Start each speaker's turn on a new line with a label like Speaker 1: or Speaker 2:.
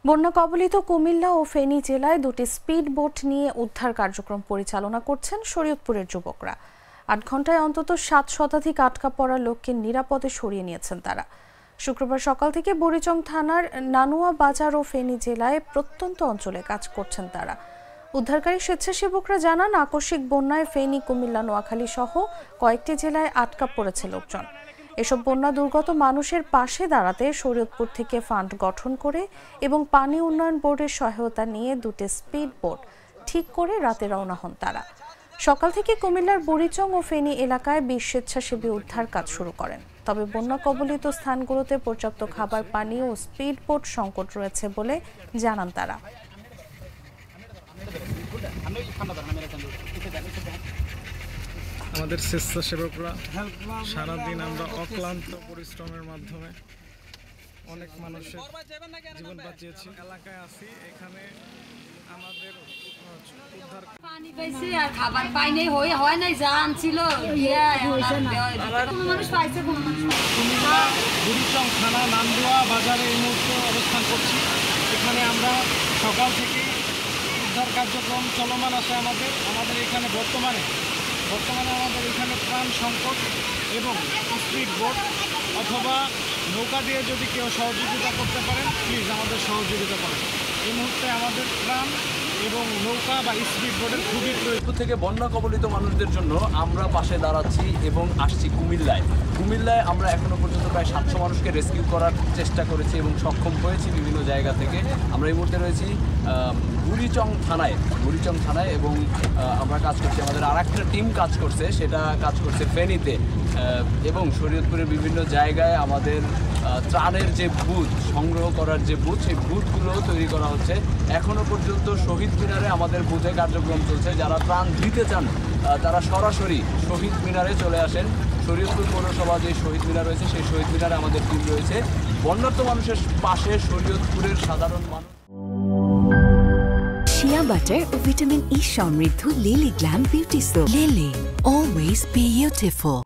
Speaker 1: বন্যা কবলিত কুমিল্লা ও ফেনী জেলায় দুটি স্পিড বোট নিয়ে উদ্ধার কার্যক্রম পরিচালনা করছেন শরীয়তপুরের যুবকরা। ৮ ঘন্টায় অন্তত ৭ শতাধিক আটকা পড়া লোককে নিরাপদে সরিয়ে নিয়েছেন তারা। শুক্রবার সকাল থেকে বুড়িচং থানার নানুয়া বাজার ও ফেনী জেলায় প্রত্যন্ত অঞ্চলে কাজ করছেন তারা। উদ্ধারকারী স্বেচ্ছাসেবকরা জানান, আকস্মিক বন্যায় ফেনী, কুমিল্লা, নোয়াখালী সহ কয়েকটি জেলায় আটকা পড়েছে লোকজন। এসব বন্যা দুর্গত মানুষের পাশে দাঁড়াতে শরীয়তপুর থেকে ফান্ড গঠন করে এবং পানি উন্নয়ন বোর্ডের সহায়তা নিয়ে দুটি স্পিড বোট ঠিক করে রাতে রওনা হন তারা। সকাল থেকে কুমিল্লার বুড়িচং ও ফেনী এলাকায় ২০ স্বেচ্ছাসেবী উদ্ধার কাজ শুরু করেন। তবে বন্যা কবলিত স্থানগুলোতে পর্যাপ্ত খাবার, পানি ও স্পিড বোট সংকট রয়েছে বলে জানান তারা।
Speaker 2: আমাদের স্বেচ্ছাসেবকরা সারাদিন আমরা অক্লান্ত পরিশ্রমের মাধ্যমে অনেক মানুষের জীবন বাঁচিয়েছি। এলাকায় আছি, এখানে আমাদের উদ্ধার
Speaker 3: পানি পাইছে আর খাবার পাইনি, হয় নাই, যা আনছিল মানুষ পাইছে।
Speaker 2: কুমিল্লা বুড়িচং থানা নান্দুয়া বাজারে এই মুহূর্তে অবস্থান করছি। এখানে আমরা সকাল থেকে উদ্ধার কার্যক্রম চলমান আছে। আমাদের এখানে বর্তমানে আমাদের এখানে ত্রাণ সংকট এবং স্পিড বোট অথবা নৌকা দিয়ে যদি কেউ সহযোগিতা করতে পারেন, প্লিজ আমাদের সহযোগিতা করেন। এই মুহূর্তে আমাদের ত্রাণ এবং নৌকা বা স্পিড বোটের খুবই প্রয়োজন।
Speaker 4: থেকে বন্যা কবলিত মানুষদের জন্য আমরা পাশে দাঁড়াচ্ছি এবং আসছি কুমিল্লায়। আমরা এখনো পর্যন্ত প্রায় ৭০০ মানুষকে রেস্কিউ করার চেষ্টা করেছি এবং সক্ষম হয়েছি বিভিন্ন জায়গা থেকে। আমরা এই মুহূর্তে রয়েছি বুড়িচং থানায় এবং আমরা কাজ করছি। আমাদের আরেকটা টিম কাজ করছে ফেনীতে এবং শরীয়তপুরের বিভিন্ন জায়গায় আমাদের ত্রাণের যে বুথ সংগ্রহ করার যে বুথ, সেই বুথগুলোও তৈরি করা হচ্ছে। এখনও পর্যন্ত শহীদ মিনারে আমাদের বুথে কার্যক্রম চলছে। যারা ত্রাণ দিতে চান তারা সরাসরি শহীদ মিনারে চলে আসেন। শরীয়তপুর পৌরসভা যে শহীদ মিনার রয়েছে, সেই শহীদ মিনারে আমাদের টিম রয়েছে। বন্যার্ত মানুষের পাশে শরীয়তপুরের সাধারণ মানুষ।
Speaker 5: শিয়া বাটার ও ভিটামিন ই সমৃদ্ধ lily glam beauty soap. Lily, always beautiful.